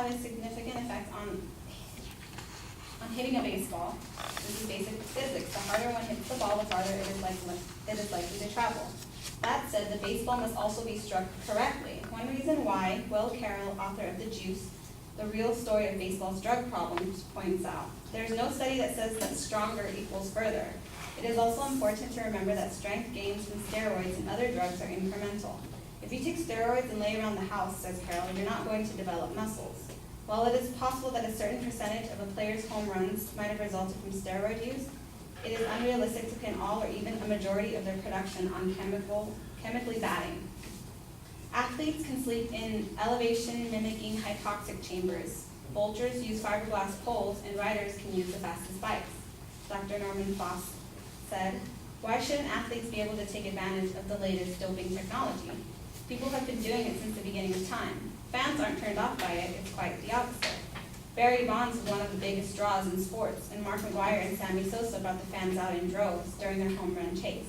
have a significant effect on hitting a baseball. This is basic physics. The harder one hits the ball, the farther it is likely to travel. That said, the baseball must also be struck correctly. One reason why Will Carroll, author of The Juice, The Real Story of Baseball's Drug Problems, points out, there is no study that says that stronger equals further. It is also important to remember that strength gains from steroids and other drugs are incremental. If you take steroids and lay around the house, says Carroll, you're not going to develop muscles. While it is possible that a certain percentage of a player's home runs might have resulted from steroid use, it is unrealistic to pin all or even a majority of their production on chemically batting. Athletes can sleep in elevation mimicking hypoxic chambers. Vultures use fiberglass poles, and riders can use the fastest bikes. Dr. Norman Foss said, why shouldn't athletes be able to take advantage of the latest doping technology? People have been doing it since the beginning of time. Fans aren't turned off by it, it's quite the opposite. Barry Bonds was one of the biggest draws in sports, and Mark McGwire and Sammy Sosa brought the fans out in droves during their home run chase.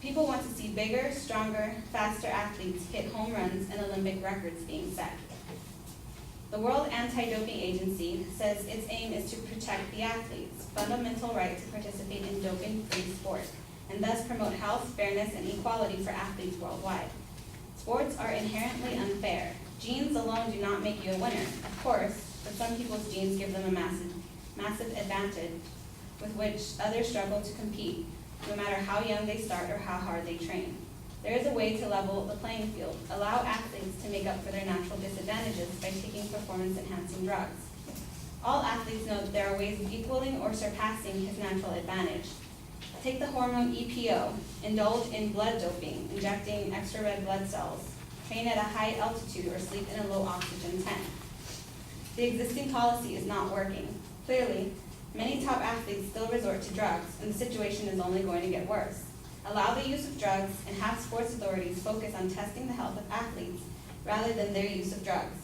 People want to see bigger, stronger, faster athletes hit home runs and Olympic records being set. The World Anti-Doping Agency says its aim is to protect the athlete's fundamental right to participate in doping-free sport, and thus promote health, fairness, and equality for athletes worldwide. Sports are inherently unfair. Genes alone do not make you a winner, of course, but some people's genes give them a massive advantage with which others struggle to compete, no matter how young they start or how hard they train. There is a way to level the playing field, allow athletes to make up for their natural disadvantages by taking performance-enhancing drugs. All athletes know that there are ways of equaling or surpassing his natural advantage. Take the hormone EPO, indulge in blood doping, injecting extra red blood cells, train at a high altitude, or sleep in a low oxygen tent. The existing policy is not working. Clearly, many top athletes still resort to drugs, and the situation is only going to get worse. Allow the use of drugs and have sports authorities focus on testing the health of athletes rather than their use of drugs.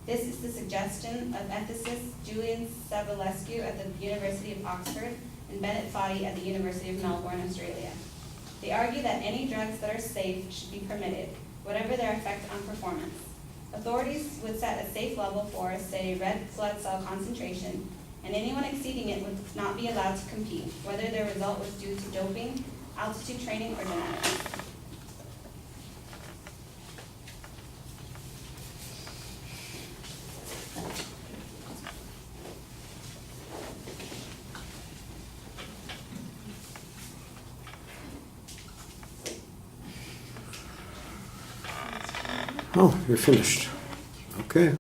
This is the suggestion of ethicist Julian Savulescu at the University of Oxford and Bennett Foddy at the University of Melbourne, Australia. They argue that any drugs that are safe should be permitted, whatever their effect on performance. Authorities would set a safe level for, say, red blood cell concentration, and anyone exceeding it would not be allowed to compete, whether their result was due to doping, altitude training, or genetics. Oh, you're finished. Okay.